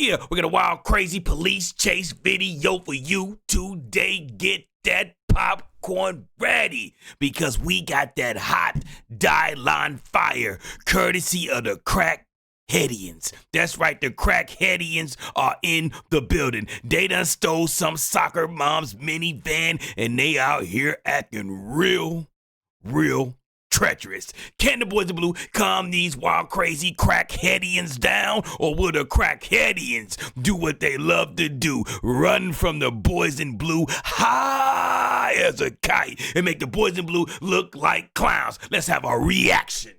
Yeah, we got a wild, crazy police chase video for you today. Get that popcorn ready because we got that hot die-line fire courtesy of the Crackheads. That's right, the Crackheads are in the building. They done stole some soccer mom's minivan and they out here acting real treacherous. Can the boys in blue calm these wild, crazy Crackheads down? Or will the Crackheads do what they love to do? Run from the boys in blue high as a kite and make the boys in blue look like clowns. Let's have a reaction.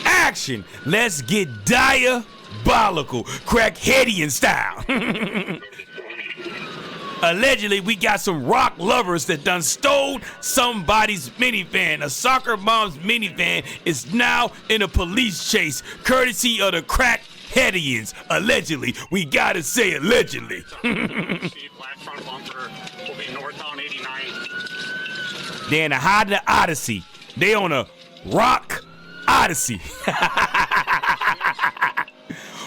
Action! Let's get diabolical, Crackheadian style. Allegedly, we got some rock lovers that done stole somebody's minivan. A soccer mom's minivan is now in a police chase, courtesy of the Crackheads. Allegedly, we gotta say allegedly. Black front bumper will be northbound 89. They're in a Honda Odyssey. They on a rock Odyssey.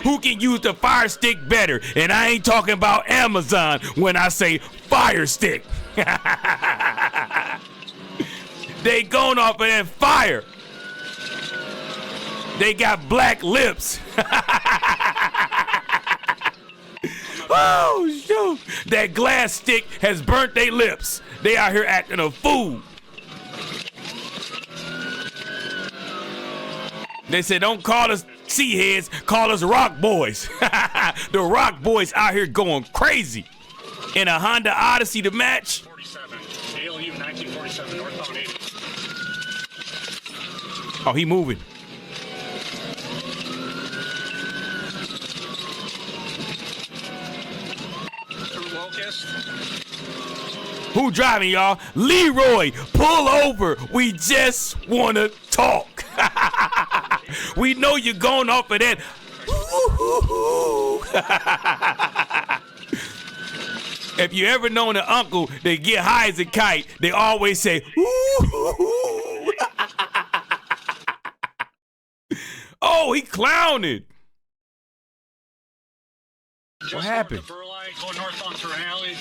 Who can use the fire stick better? And I ain't talking about Amazon when I say fire stick. They going off of that fire. They got black lips. Oh, shoot. That glass stick has burnt their lips. They out here acting a fool. They said, don't call us sea heads, call us rock boys. The rock boys out here going crazy. In a Honda Odyssey to match. 47, ALU 1947, northbound 80. Oh, he moving. Through Locust. Who driving, y'all? Leroy, pull over. We just want to talk. We know you're going off of that. If you ever known an uncle that get high as a kite, they always say, oh, he clowning. What happened? Going northbound through an alley.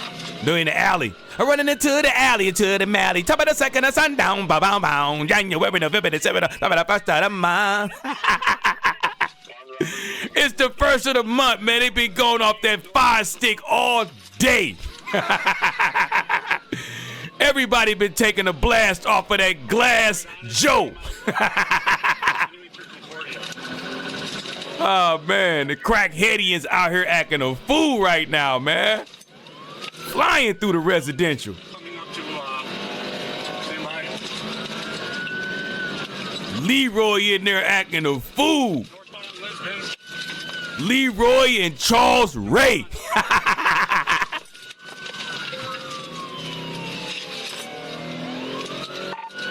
They're in the alley. I'm running into the alley, into the alley. Top of the second, the sundown, ba-bow-bow. January, November, December, top of the first of the month. It's the first of the month, man. They been going off that fire stick all day. Everybody been taking a blast off of that Glass Joe. Oh, man, the Crackheads out here acting a fool right now, man. Flying through the residential. Coming up to semi. Leroy in there acting a fool. Northbound Lisbon. Leroy and Charles Ray.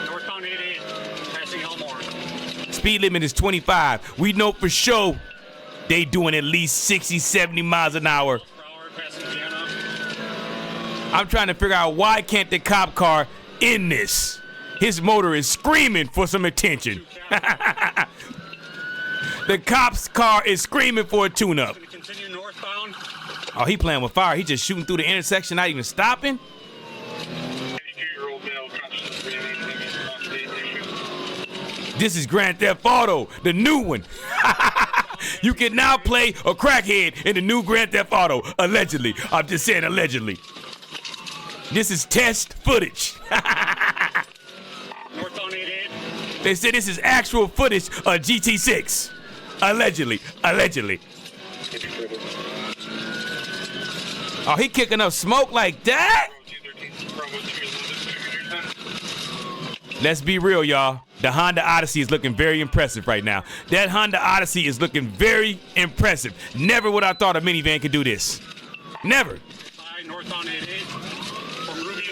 Northbound 88, passing Elmore. Speed limit is 25. We know for sure they doing at least 60, 70 miles an hour. Passing Vienna. I'm trying to figure out why can't the cop car in this? His motor is screaming for some attention. The cop's car is screaming for a tune-up. Continue northbound. Oh, he playing with fire. He just shooting through the intersection, not even stopping. 82-year-old male conscious breathing. This is Grand Theft Auto, the new one. You can now play a crackhead in the new Grand Theft Auto, allegedly. I'm just saying allegedly. This is test footage. Northbound 88. They said this is actual footage of GT6. Allegedly. Oh, he kicking up smoke like that? Let's be real, y'all. The Honda Odyssey is looking very impressive right now. That Honda Odyssey is looking very impressive. Never would I thought a minivan could do this. Never. Northbound 88 from Ruby.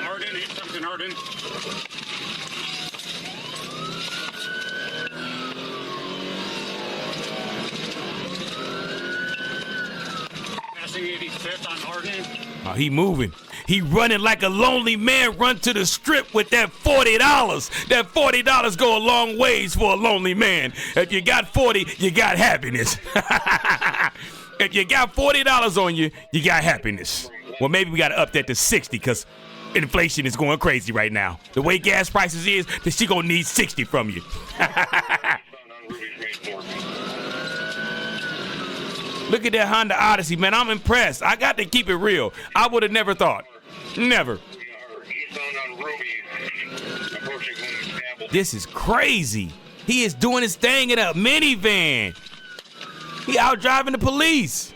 Arden, 8 something Arden. Passing 85th on Arden. Oh, he moving. He running like a lonely man run to the strip with that $40. That $40 go a long ways for a lonely man. If you got 40, you got happiness. If you got $40 on you, you got happiness. Well, maybe we got to up that to 60 because inflation is going crazy right now. The way gas prices is, that she gonna need 60 from you. Look at that Honda Odyssey, man. I'm impressed. I got to keep it real. I would have never thought. Never. This is crazy. He is doing his thing in a minivan. He out driving the police.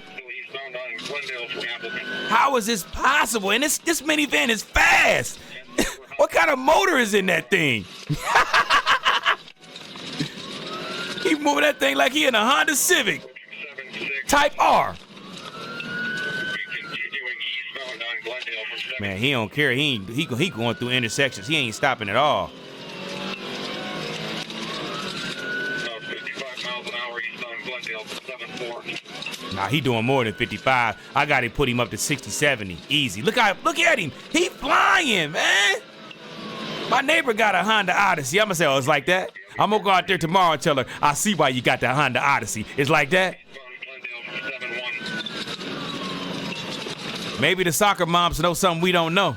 How is this possible? And this minivan is fast. What kind of motor is in that thing? He moving that thing like he in a Honda Civic. Type R. Man, he don't care. He going through intersections. He ain't stopping at all. 55 miles an hour east on Glendale, 7-4. Nah, he doing more than 55. I got to put him up to 60, 70. Easy. Look at him. He flying, man. My neighbor got a Honda Odyssey. I'm going to say, oh, it's like that? I'm going to go out there tomorrow and tell her, I see why you got that Honda Odyssey. It's like that? Maybe the soccer moms know something we don't know.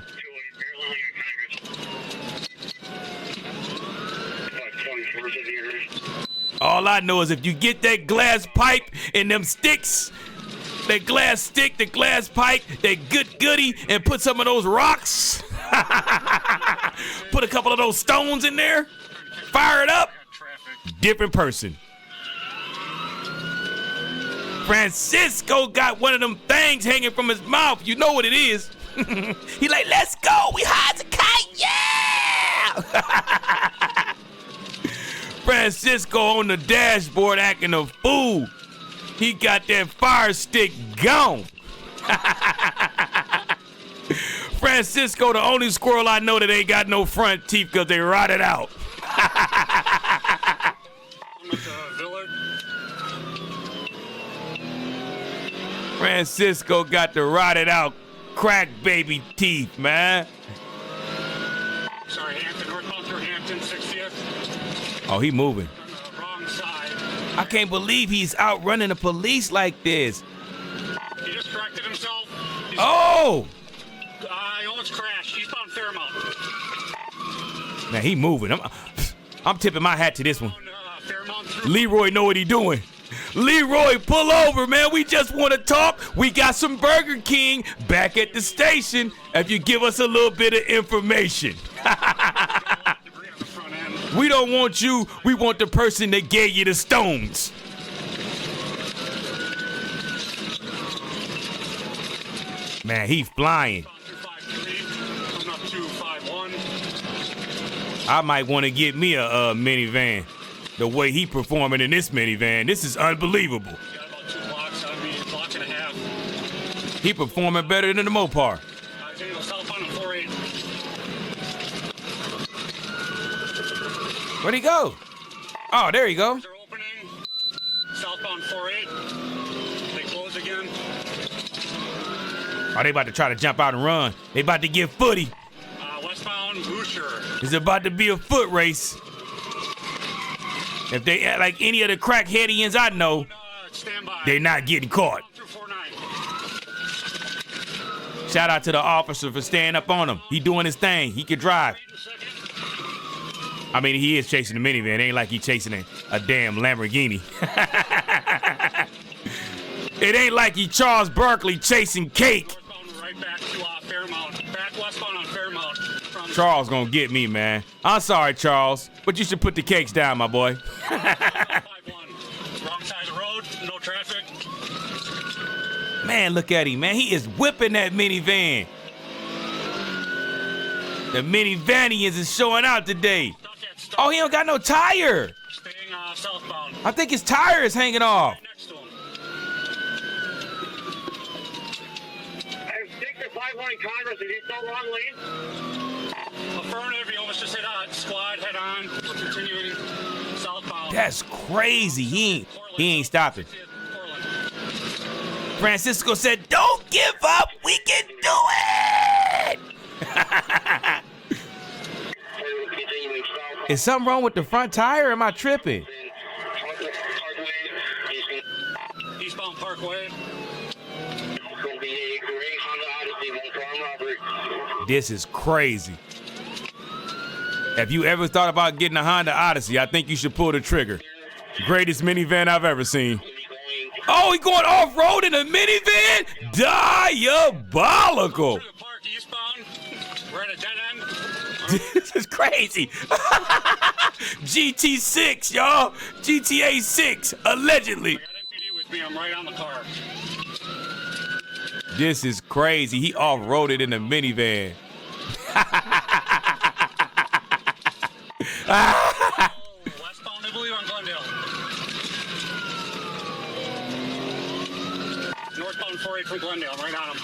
All I know is if you get that glass pipe and them sticks, that glass stick, the glass pipe, that goody, and put some of those rocks, put a couple of those stones in there, fire it up, different person. Francisco got one of them things hanging from his mouth. You know what it is. He like, let's go. We high as a kite. Yeah. Francisco on the dashboard acting a fool. He got that fire stick gone. Francisco, the only squirrel I know that ain't got no front teeth because they rotted out. Francisco got the rotted out crack baby teeth, man. Sorry, Hampton, northbound through Hampton, 60th. Oh, he moving. On the wrong side. I can't believe he's outrunning the police like this. He just corrected himself. Oh! He almost crashed. Eastbound Fairmount. Man, he moving. I'm tipping my hat to this one. Fairmount through. Leroy know what he doing. Leroy, pull over, man. We just want to talk. We got some Burger King back at the station if you give us a little bit of information. We don't want you. We want the person that gave you the stones. Man, he flying. I might want to get me a minivan. The way he performing in this minivan, this is unbelievable. Got about 2 blocks. I mean, a block and a half. He performing better than the Mopar. He's going to go southbound on 48. Where'd he go? Oh, there you go. They're opening. Southbound 48. They close again. Oh, they about to try to jump out and run. They about to get footy. Westbound Boucher. It's about to be a foot race. If they act like any of the crackheadians I know, Stand by. they're not getting caught. Through 49. Shout out to the officer for staying up on him. He doing his thing. He can drive. I mean, he is chasing the minivan. It ain't like he chasing a damn Lamborghini. It ain't like he Charles Barkley chasing cake. Right back to Fairmount. Back westbound on Fairmount. Charles gonna get me, man. I'm sorry, Charles, but you should put the cakes down, my boy. 5-1. Wrong side of the road. No traffic. Man, look at him, man. He is whipping that minivan. The minivanians is showing out today. Oh, he don't got no tire. Staying southbound. I think his tire is hanging off. Next to him. Stick to 5-1 in Congress. Is he still wrong lane? Affirmative. He almost just hit squad head on. We're continuing southbound. That's crazy. He ain't stopping. Francisco said, don't give up. We can do Is something wrong with the front tire or am I tripping? Eastbound Parkway. This is crazy. If you ever thought about getting a Honda Odyssey, I think you should pull the trigger. Greatest minivan I've ever seen. Oh, he going off-road in a minivan? Diabolical. Through the park eastbound. We're at a dead end. This is crazy. GT6, y'all. GTA 6, allegedly. I got MPD with me. I'm right on the car. This is crazy. He off-roaded in a minivan. Westbound, I believe, on Glendale. Northbound 48 from Glendale. I'm right on him.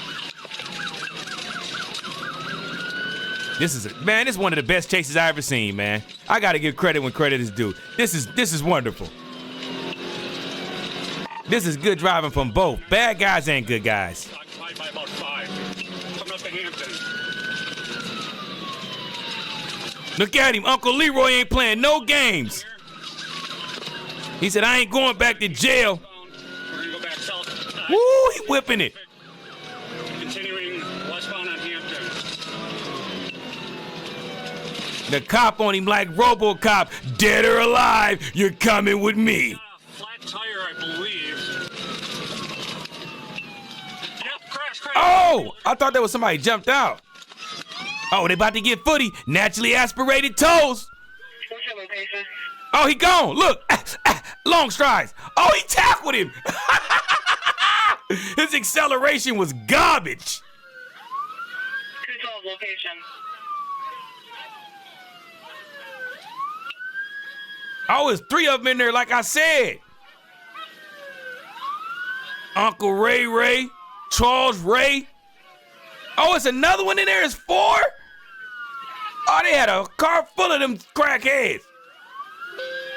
This is one of the best chases I ever seen, man. I gotta give credit when credit is due. This is wonderful. This is good driving from both bad guys and good guys. Occupied by about 5. Coming up to Hampton. Look at him. Uncle Leroy ain't playing no games. He said, I ain't going back to jail. We're gonna go back south. Woo, he whipping it. Continuing westbound on Hampton. The cop on him like RoboCop. Dead or alive, you're coming with me. Flat tire, I believe. Yep, crash. Oh, I thought that was somebody jumped out. Oh, they about to get footy. Naturally aspirated toes. What's your location? Oh, he gone. Look. Long strides. Oh, he tackled him. His acceleration was garbage. 212 location. Oh, there's 3 of them in there, like I said. Uncle Ray, Charles Ray. Oh, it's another one in there. It's 4? Oh, they had a car full of them crackheads.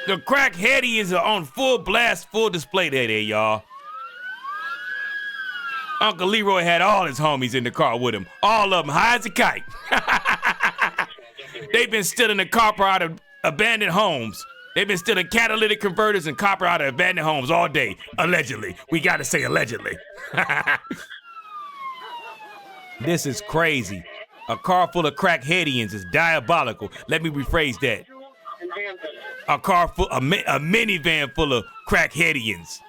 The crackheadians are on full blast, full display there, y'all. Uncle Leroy had all his homies in the car with him. All of them high as a kite. They've been stealing the copper out of abandoned homes. They've been stealing catalytic converters and copper out of abandoned homes all day. Allegedly. We gotta say allegedly. This is crazy. A car full of crackheadians is diabolical. Let me rephrase that. A minivan full of crackheadians.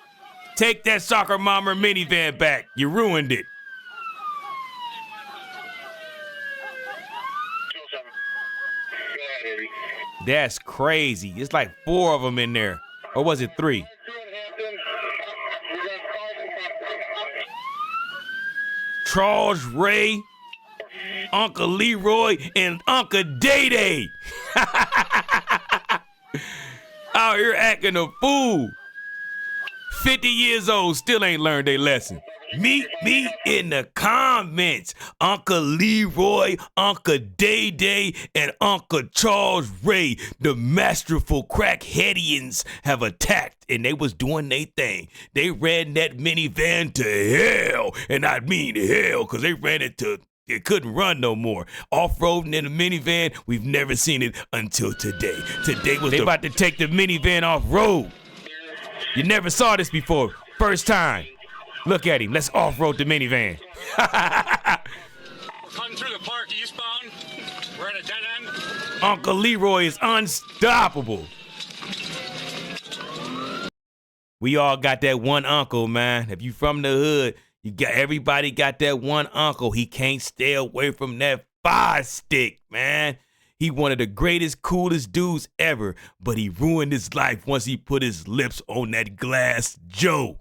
Take that soccer mama minivan back. You ruined it. 207. Go ahead, baby. That's crazy. It's like 4 of them in there. Or was it 3? Charles Ray, Uncle Leroy, and Uncle Day-Day. Out here acting a fool. 50 years old, still ain't learned their lesson. Meet me in the comments. Uncle Leroy, Uncle Day-Day, and Uncle Charles Ray, the masterful crackheadians, have attacked, and they was doing their thing. They ran that minivan to hell, and I mean hell, because they ran it to, it couldn't run no more. Off-roading in a minivan, we've never seen it until today. Today was they about to take the minivan off-road. You never saw this before. First time. Look at him. Let's off-road the minivan. We're cutting through the park eastbound. We're at a dead end. Uncle Leroy is unstoppable. We all got that one uncle, man. If you from the hood, everybody got that one uncle. He can't stay away from that fire stick, man. He one of the greatest, coolest dudes ever, but he ruined his life once he put his lips on that Glass Joe.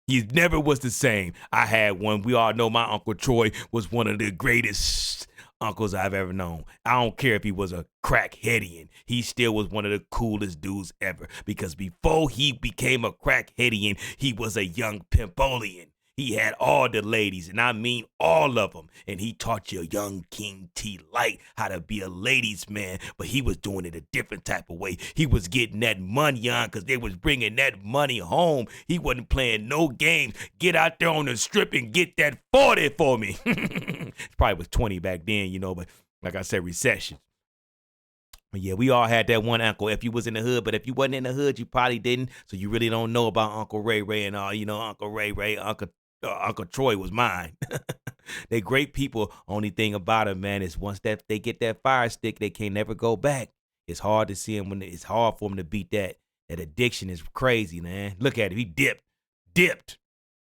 He never was the same. I had one. We all know my Uncle Troy was one of the greatest uncles I've ever known. I don't care if he was a crackheadian. He still was one of the coolest dudes ever, because before he became a crackheadian, he was a young pimpolian. He had all the ladies, and I mean all of them. And he taught your young King Tlites how to be a ladies' man, but he was doing it a different type of way. He was getting that money on because they was bringing that money home. He wasn't playing no games. Get out there on the strip and get that 40 for me. It probably was 20 back then, you know, but like I said, recession. But yeah, we all had that one uncle if you was in the hood, but if you wasn't in the hood, you probably didn't. So you really don't know about Uncle Ray Ray and all. You know, Uncle Ray Ray, Uncle Troy was mine. They great people. Only thing about them, man, is once that they get that fire stick, they can't never go back. It's hard to see them when it's hard for them to beat that. That addiction is crazy, man. Look at it. He dipped.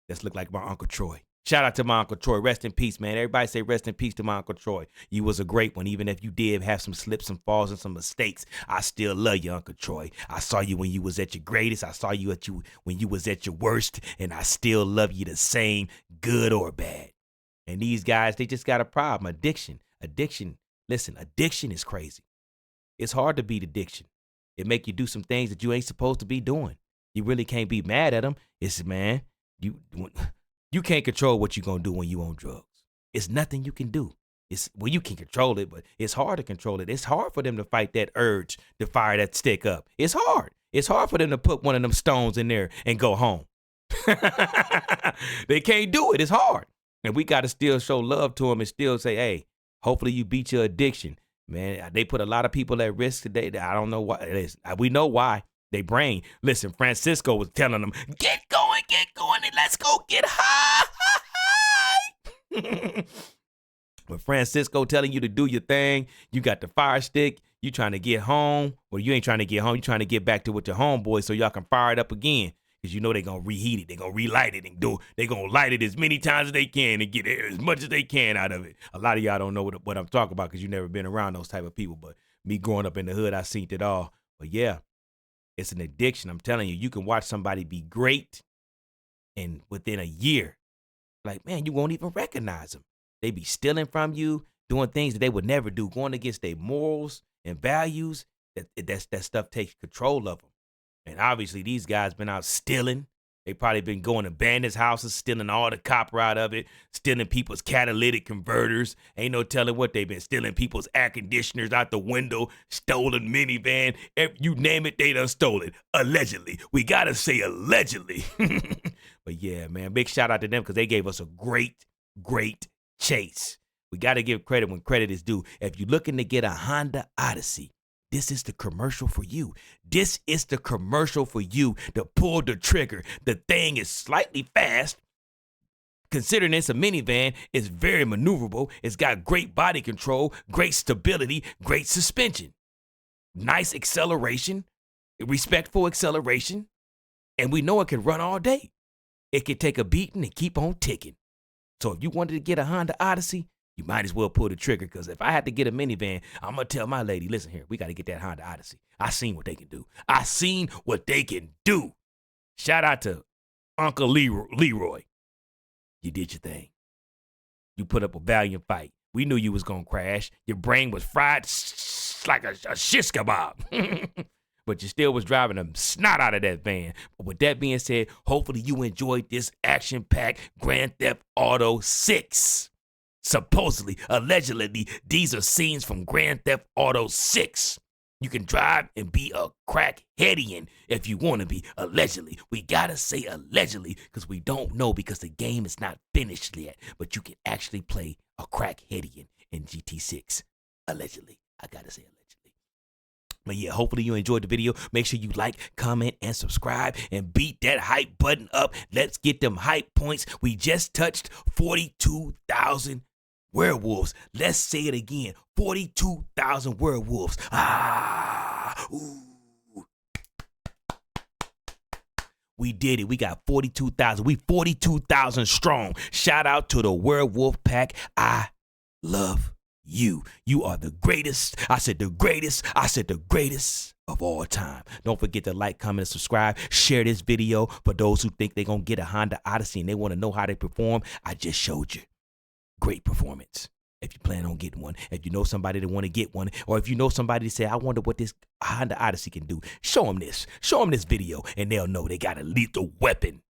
Just look like my Uncle Troy. Shout out to my Uncle Troy. Rest in peace, man. Everybody say rest in peace to my Uncle Troy. You was a great one. Even if you did have some slips and falls and some mistakes, I still love you, Uncle Troy. I saw you when you was at your greatest. I saw you when you was at your worst. And I still love you the same, good or bad. And these guys, they just got a problem. Addiction. Listen, addiction is crazy. It's hard to beat addiction. It make you do some things that you ain't supposed to be doing. You really can't be mad at them. It's, man, you can't control what you're going to do when you on drugs. It's nothing you can do. Well, you can control it, but it's hard to control it. It's hard for them to fight that urge to fire that stick up. It's hard. It's hard for them to put one of them stones in there and go home. They can't do it. It's hard. And we got to still show love to them and still say, hey, hopefully you beat your addiction. Man, they put a lot of people at risk today. I don't know why. It is. We know why. They brain. Listen, Francisco was telling them, get going, and let's go get high. But Francisco telling you to do your thing. You got the fire stick. You trying to get home. Well, you ain't trying to get home. You trying to get back to with your homeboys so y'all can fire it up again. Because you know they going to reheat it. They going to relight it and they going to light it as many times as they can and get as much as they can out of it. A lot of y'all don't know what I'm talking about because you never been around those type of people. But me growing up in the hood, I seen it all. But yeah, it's an addiction. I'm telling you, you can watch somebody be great and within a year, like, man, you won't even recognize them. They be stealing from you, doing things that they would never do, going against their morals and values. That stuff takes control of them. And obviously, these guys been out stealing. They probably been going to bandits' houses, stealing all the copper out of it, stealing people's catalytic converters. Ain't no telling what they been stealing. People's air conditioners out the window, stolen minivan. You name it, they done stole it. Allegedly. We got to say allegedly. But yeah, man, big shout out to them because they gave us a great chase. We got to give credit when credit is due. If you're looking to get a Honda Odyssey, this is the commercial for you. This is the commercial for you to pull the trigger. The thing is slightly fast. Considering it's a minivan, it's very maneuverable. It's got great body control, great stability, great suspension. Nice acceleration, respectful acceleration. And we know it can run all day. It can take a beating and keep on ticking. So if you wanted to get a Honda Odyssey, you might as well pull the trigger because if I had to get a minivan, I'm going to tell my lady, listen here, we got to get that Honda Odyssey. I seen what they can do. I seen what they can do. Shout out to Uncle Leroy. You did your thing. You put up a valiant fight. We knew you was going to crash. Your brain was fried like a shish kebab. But you still was driving the snot out of that van. But with that being said, hopefully you enjoyed this action-packed Grand Theft Auto 6. Supposedly, allegedly, these are scenes from Grand Theft Auto 6. You can drive and be a crackheadian if you want to be, allegedly. We got to say allegedly because we don't know because the game is not finished yet. But you can actually play a crackheadian in GT6, allegedly. I got to say allegedly. But yeah, hopefully you enjoyed the video. Make sure you like, comment, and subscribe and beat that hype button up. Let's get them hype points. We just touched 42,000 werewolves. Let's say it again. 42,000 werewolves. Ooh. We did it. We got 42,000. We 42,000 strong. Shout out to the werewolf pack. I love you. You are the greatest. I said the greatest. I said the greatest of all time. Don't forget to like, comment, and subscribe. Share this video for those who think they're going to get a Honda Odyssey and they want to know how they perform. I just showed you. Great performance. If you plan on getting one, if you know somebody that want to get one, or if you know somebody that say, I wonder what this Honda Odyssey can do, show them this. Show them this video and they'll know they got a lethal weapon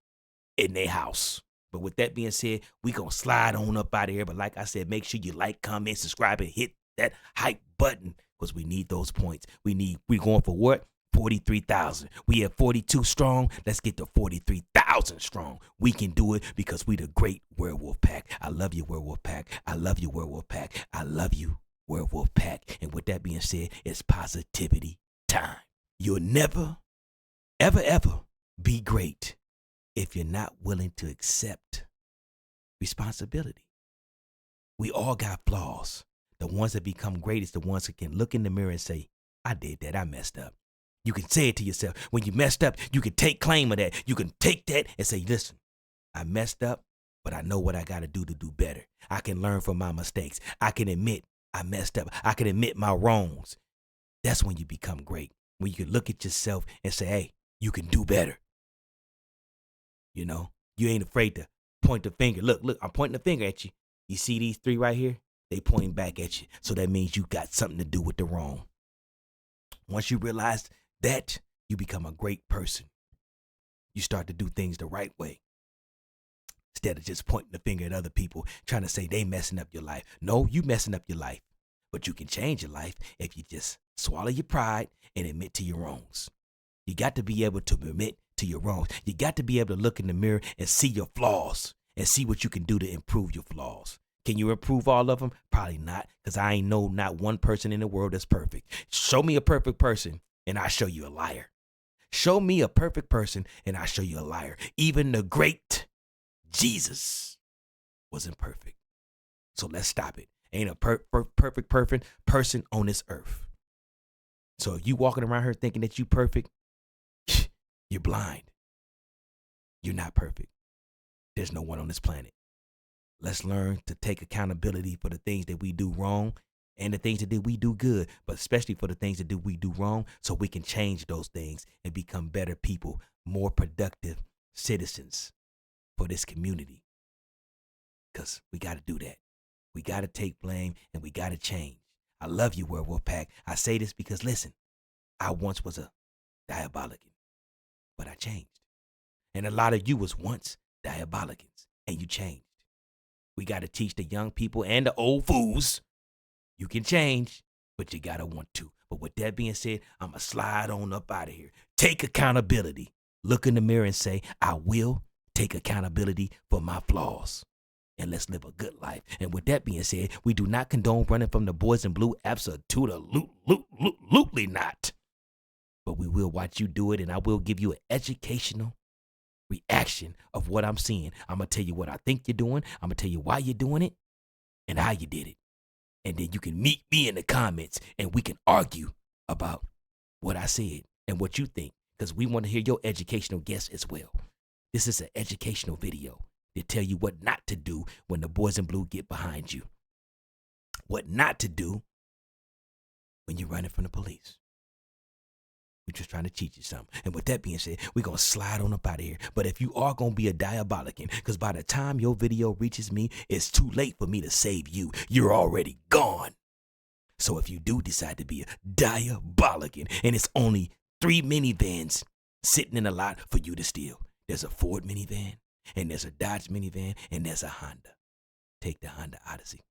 in their house. But with that being said, we going to slide on up out of here. But like I said, make sure you like, comment, subscribe, and hit that hype button because we need those points. We going for what? 43,000. We at 42 strong. Let's get to 43,000 strong. We can do it because we the great werewolf pack. I love you, werewolf pack. I love you, werewolf pack. I love you, werewolf pack. And with that being said, it's positivity time. You'll never, ever, ever be great if you're not willing to accept responsibility. We all got flaws. The ones that become great is the ones that can look in the mirror and say, I did that. I messed up. You can say it to yourself. When you messed up, you can take claim of that. You can take that and say, listen, I messed up, but I know what I got to do better. I can learn from my mistakes. I can admit I messed up. I can admit my wrongs. That's when you become great. When you can look at yourself and say, hey, you can do better. You know, you ain't afraid to point the finger. Look, I'm pointing the finger at you. You see these three right here? They pointing back at you. So that means you got something to do with the wrong. Once you realize that, you become a great person. You start to do things the right way. Instead of just pointing the finger at other people, trying to say they messing up your life. No, you messing up your life. But you can change your life if you just swallow your pride and admit to your wrongs. You got to be able to admit to your wrongs. You got to be able to look in the mirror and see your flaws and see what you can do to improve your flaws. Can you improve all of them? Probably not, because I ain't know not one person in the world that's perfect. Show me a perfect person and I'll show you a liar. Show me a perfect person and I'll show you a liar. Even the great Jesus wasn't perfect. So let's stop it. Ain't a perfect person on this earth. So if you walking around here thinking that you perfect, you're blind. You're not perfect. There's no one on this planet. Let's learn to take accountability for the things that we do wrong and the things that we do good, but especially for the things that we do wrong, so we can change those things and become better people, more productive citizens for this community. Because we got to do that. We got to take blame and we got to change. I love you, Werewolf Pack. I say this because, listen, I once was a diabolican, but I changed. And a lot of you was once diabolicans, and you changed. We got to teach the young people and the old fools, you can change, but you got to want to. But with that being said, I'm going to slide on up out of here. Take accountability. Look in the mirror and say, I will take accountability for my flaws. And let's live a good life. And with that being said, we do not condone running from the boys in blue. Absolutely not. But we will watch you do it, and I will give you an educational reaction of what I'm seeing. I'm going to tell you what I think you're doing. I'm going to tell you why you're doing it and how you did it. And then you can meet me in the comments and we can argue about what I said and what you think, because we want to hear your educational guess as well. This is an educational video to tell you what not to do when the boys in blue get behind you. What not to do when you're running from the police. We're just trying to teach you something. And with that being said, we're going to slide on up out of here. But if you are going to be a diabolican, because by the time your video reaches me, it's too late for me to save you. You're already gone. So if you do decide to be a diabolican, and it's only 3 minivans sitting in a lot for you to steal. There's a Ford minivan, and there's a Dodge minivan, and there's a Honda. Take the Honda Odyssey.